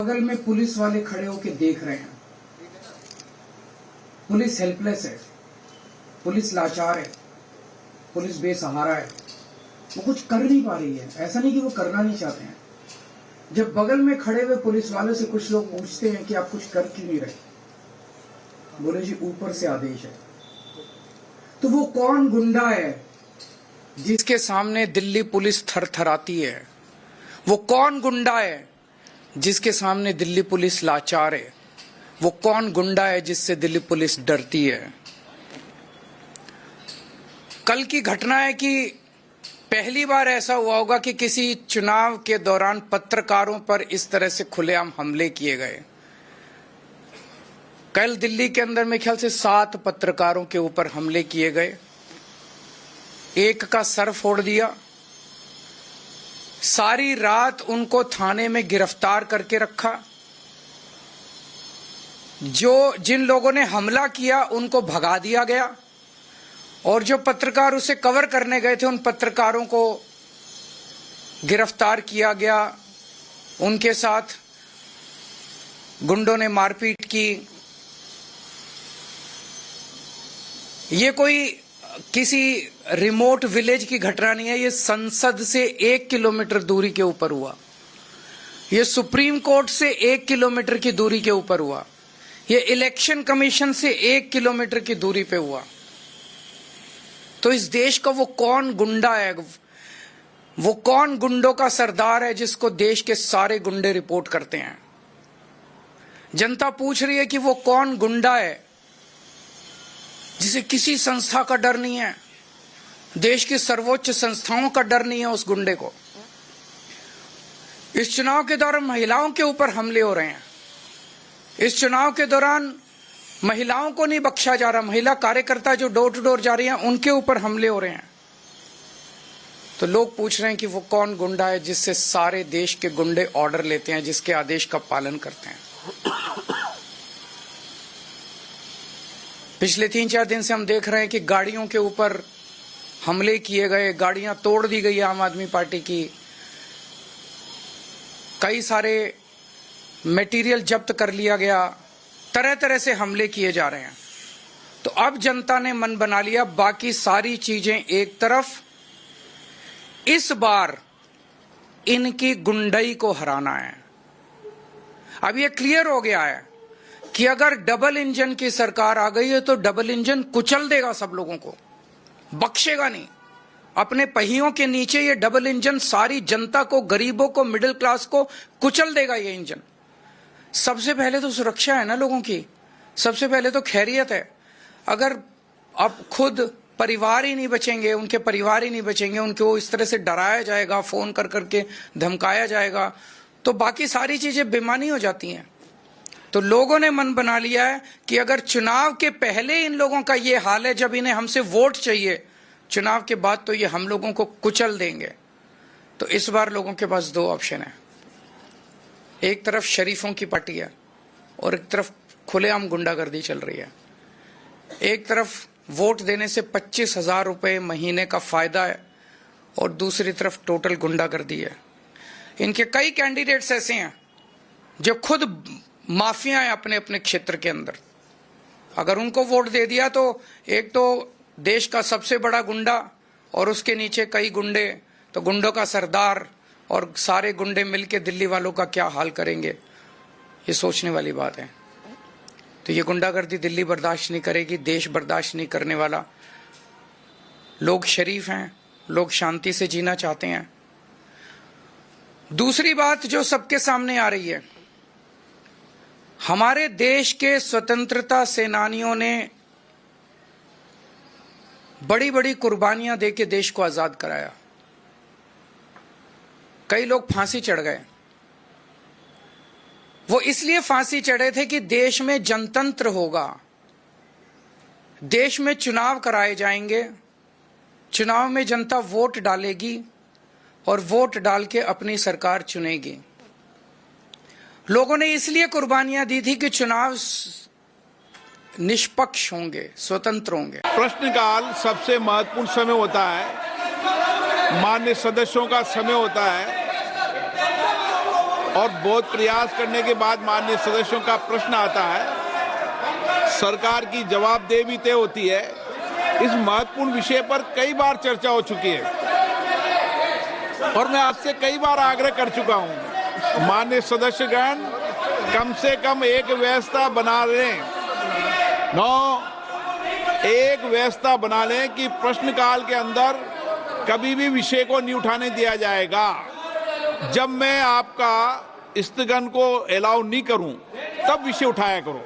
बगल में पुलिस वाले खड़े होकर देख रहे हैं। पुलिस हेल्पलेस है, पुलिस लाचार है, पुलिस बेसहारा है, वो कुछ कर नहीं पा रही है। ऐसा नहीं कि वो करना नहीं चाहते हैं। जब बगल में खड़े हुए पुलिस वालों से कुछ लोग पूछते हैं कि आप कुछ कर क्यों नहीं रहे, बोले जी ऊपर से आदेश है। तो वो कौन गुंडा है जिसके सामने दिल्ली पुलिस थरथराती है? वो कौन गुंडा है जिसके सामने दिल्ली पुलिस लाचार है? वो कौन गुंडा है जिससे दिल्ली पुलिस डरती है? कल की घटना है कि पहली बार ऐसा हुआ होगा कि किसी चुनाव के दौरान पत्रकारों पर इस तरह से खुलेआम हमले किए गए। कल दिल्ली के अंदर मेरे ख्याल से 7 पत्रकारों के ऊपर हमले किए गए। एक का सर फोड़ दिया, सारी रात उनको थाने में गिरफ्तार करके रखा। जिन लोगों ने हमला किया उनको भगा दिया गया, और जो पत्रकार उसे कवर करने गए थे उन पत्रकारों को गिरफ्तार किया गया। उनके साथ गुंडों ने मारपीट की। ये कोई किसी रिमोट विलेज की घटना नहीं है, ये संसद से 1 किलोमीटर दूरी के ऊपर हुआ। ये सुप्रीम कोर्ट से 1 किलोमीटर की दूरी के ऊपर हुआ। ये इलेक्शन कमीशन से 1 किलोमीटर की दूरी पे हुआ। तो इस देश का वो कौन गुंडा है, वो कौन गुंडों का सरदार है जिसको देश के सारे गुंडे रिपोर्ट करते हैं? जनता पूछ रही है कि वो कौन गुंडा है जिसे किसी संस्था का डर नहीं है, देश की सर्वोच्च संस्थाओं का डर नहीं है उस गुंडे को। इस चुनाव के दौरान महिलाओं के ऊपर हमले हो रहे हैं। इस चुनाव के दौरान महिलाओं को नहीं बख्शा जा रहा। महिला कार्यकर्ता जो डोर टू डोर जा रही हैं उनके ऊपर हमले हो रहे हैं। तो लोग पूछ रहे हैं कि वो कौन गुंडा है जिससे सारे देश के गुंडे ऑर्डर लेते हैं, जिसके आदेश का पालन करते हैं। पिछले 3-4 दिन से हम देख रहे हैं कि गाड़ियों के ऊपर हमले किए गए, गाड़ियां तोड़ दी गई आम आदमी पार्टी की, कई सारे मटेरियल जब्त कर लिया गया, तरह तरह से हमले किए जा रहे हैं। तो अब जनता ने मन बना लिया, बाकी सारी चीजें एक तरफ, इस बार इनकी गुंडई को हराना है। अब ये क्लियर हो गया है कि अगर डबल इंजन की सरकार आ गई है तो डबल इंजन कुचल देगा सब लोगों को, बख्शेगा नहीं। अपने पहियों के नीचे ये डबल इंजन सारी जनता को, गरीबों को, मिडिल क्लास को कुचल देगा ये इंजन। सबसे पहले तो सुरक्षा है ना लोगों की, सबसे पहले तो खैरियत है। अगर अब खुद परिवार ही नहीं बचेंगे, उनके परिवार ही नहीं बचेंगे, उनको इस तरह से डराया जाएगा, फोन कर करके धमकाया जाएगा, तो बाकी सारी चीजें बेमानी हो जाती हैं। तो लोगों ने मन बना लिया है कि अगर चुनाव के पहले इन लोगों का ये हाल है, जब इन्हें हमसे वोट चाहिए, चुनाव के बाद तो ये हम लोगों को कुचल देंगे। तो इस बार लोगों के पास 2 ऑप्शन है। एक तरफ शरीफों की पार्टी है और एक तरफ खुलेआम गुंडागर्दी चल रही है। एक तरफ वोट देने से 25,000 रुपए महीने का फायदा है और दूसरी तरफ टोटल गुंडागर्दी है। इनके कई कैंडिडेट्स ऐसे हैं जो खुद माफिया है अपने अपने क्षेत्र के अंदर। अगर उनको वोट दे दिया तो एक तो देश का सबसे बड़ा गुंडा और उसके नीचे कई गुंडे, तो गुंडों का सरदार और सारे गुंडे मिलके दिल्ली वालों का क्या हाल करेंगे, ये सोचने वाली बात है। तो ये गुंडागर्दी दिल्ली बर्दाश्त नहीं करेगी, देश बर्दाश्त नहीं करने वाला। लोग शरीफ हैं, लोग शांति से जीना चाहते हैं। दूसरी बात जो सबके सामने आ रही है, हमारे देश के स्वतंत्रता सेनानियों ने बड़ी बड़ी कुर्बानियां देके देश को आजाद कराया। कई लोग फांसी चढ़ गए। वो इसलिए फांसी चढ़े थे कि देश में जनतंत्र होगा, देश में चुनाव कराए जाएंगे, चुनाव में जनता वोट डालेगी और वोट डाल के अपनी सरकार चुनेगी। लोगों ने इसलिए कुर्बानियां दी थी कि चुनाव निष्पक्ष होंगे, स्वतंत्र होंगे। प्रश्नकाल सबसे महत्वपूर्ण समय होता है, मान्य सदस्यों का समय होता है और बहुत प्रयास करने के बाद माननीय सदस्यों का प्रश्न आता है, सरकार की जवाबदेही भी तय होती है। इस महत्वपूर्ण विषय पर कई बार चर्चा हो चुकी है और मैं आपसे कई बार आग्रह कर चुका हूं, माननीय सदस्यगण कम से कम एक व्यवस्था बना लें, एक व्यवस्था बना लें कि प्रश्नकाल के अंदर कभी भी विषय को नहीं उठाने दिया जाएगा। जब मैं आपका स्थगन को अलाउ नहीं करूं तब विषय उठाया करो।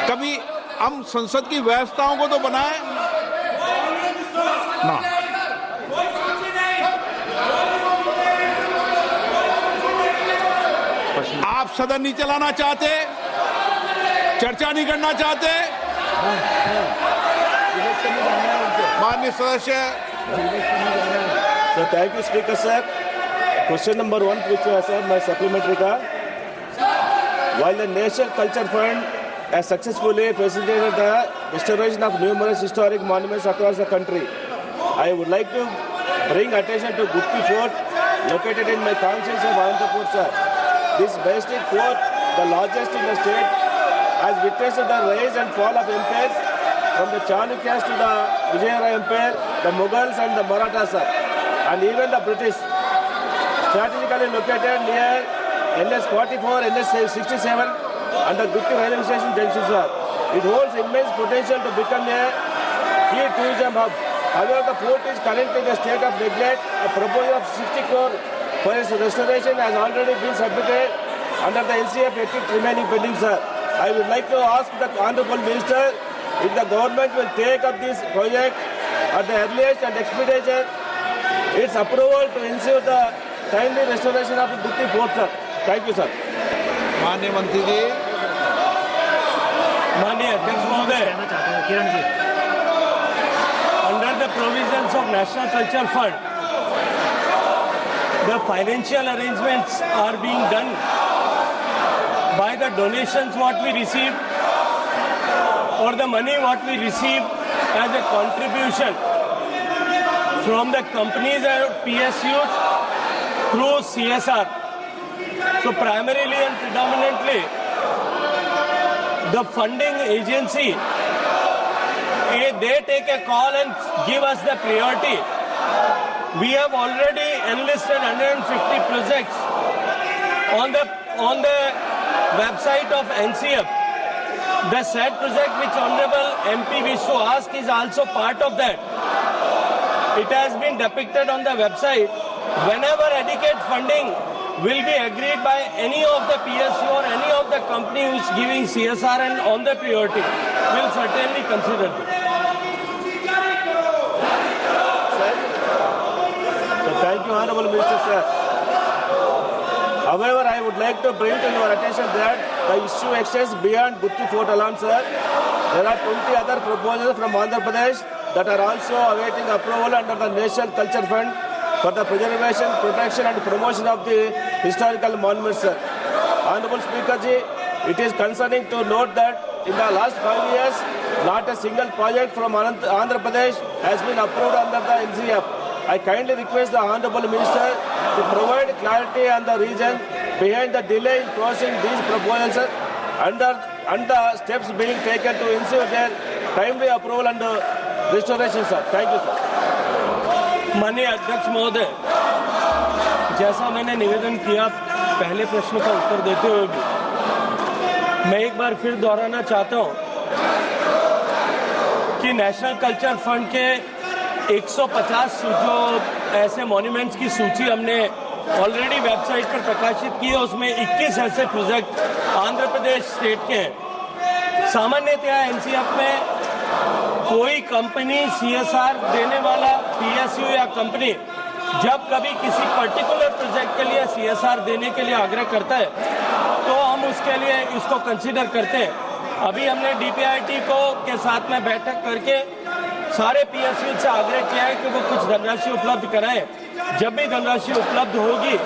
कभी हम संसद की व्यवस्थाओं को तो बनाएं ना। आप सदन नहीं चलाना चाहते, चर्चा नहीं करना चाहते, माननीय सदस्य। So thank you, Speaker sir. Question number 1, which was my supplementary ka. While the National Culture Fund has successfully facilitated the restoration of numerous historic monuments across the country, I would like to bring attention to Gutti Fort, located in my constituency of Anantapur, sir. This majestic fort, the largest in the state, has witnessed the rise and fall of empires from the Chalukyas to the Vijayanagar Empire, the Mughals and the Marathas, sir, and even the British. Strategically located near NS 44, NS 67 and the Gutti railway station junction, sir. It holds immense potential to become a key tourism hub. However, the fort is currently in a state of neglect. A proposal of 60 crore for its restoration has already been submitted under the NCF ethics remaining pending, sir. I would like to ask the Honorable Minister if the government will take up this project at the earliest and expedite its approval to ensure the timely restoration of Gutti Fort, sir. Thank you, sir. माननीय मंत्री जी। माननीय अध्यक्ष महोदय, under the provisions of National Culture Fund, the financial arrangements are being done by the donations what we receive or the money what we receive as a contribution from the companies and PSUs through CSR. So primarily and predominantly, the funding agency, they take a call and give us the priority. We have already enlisted 150 projects on the website of NCF. The said project which Honorable MP wished to ask is also part of that. It has been depicted on the website. Whenever adequate funding will be agreed by any of the PSU or any of the company who is giving CSR and on the priority, will certainly consider this. So thank you, Honorable Minister, sir. However, I would like to bring to your attention that the issue extends beyond Gutti Fort alone, sir. There are 20 other proposals from Andhra Pradesh that are also awaiting approval under the National Culture Fund for the preservation, protection and promotion of the historical monuments, sir. Honorable Speaker ji, it is concerning to note that in the last 5 years, not a single project from Andhra Pradesh has been approved under the NCF. I kindly request the Honorable Minister to provide clarity on the reason behind the delay in closing these proposals, sir, and the steps being taken to ensure their timely approval and restoration, sir. Thank you, sir. माननीय अध्यक्ष महोदय, जैसा मैंने निवेदन किया पहले प्रश्न का उत्तर देते हुए भी, मैं एक बार फिर दोहराना चाहता हूं कि नेशनल कल्चर फंड के 150 जो ऐसे मॉन्यूमेंट्स की सूची हमने ऑलरेडी वेबसाइट पर प्रकाशित की है, उसमें 21 ऐसे प्रोजेक्ट आंध्र प्रदेश स्टेट के हैं। सामान्यतः एनसीएफ में कोई कंपनी सीएसआर देने वाला पीएसयू या कंपनी जब कभी किसी पर्टिकुलर प्रोजेक्ट के लिए सीएसआर देने के लिए आग्रह करता है तो हम उसके लिए इसको कंसीडर करते हैं। अभी हमने डीपीआईटी को के साथ में बैठक करके सारे पीएसयू से आग्रह किया है कि वो कुछ धनराशि उपलब्ध कराएं। जब भी धनराशि उपलब्ध होगी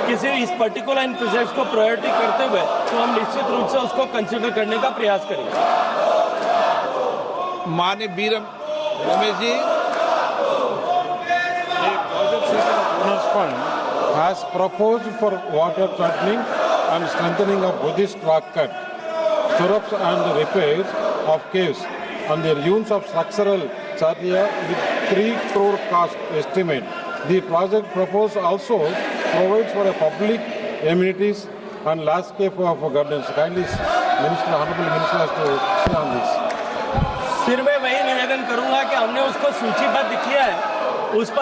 किसी इस पर्टिकुलर इन प्रोजेक्ट को प्रायोरिटी करते हुए तो हम निश्चित रूप से उसको कंसीडर करने का प्रयास करेंगे। माननीय B Ramesh ji, project fund has proposed for water threatening and strengthening of Buddhist rock cut, stirrups and repairs of caves, and the use of structural charnia with 3 crore cost estimate. The project proposed also provides for a public amenities and landscape of gardens. Kindly, Minister, Honorable Minister, has to say on this. फिर मैं वही निवेदन करूंगा कि हमने उसको सूचीबद्ध किया है, उस पर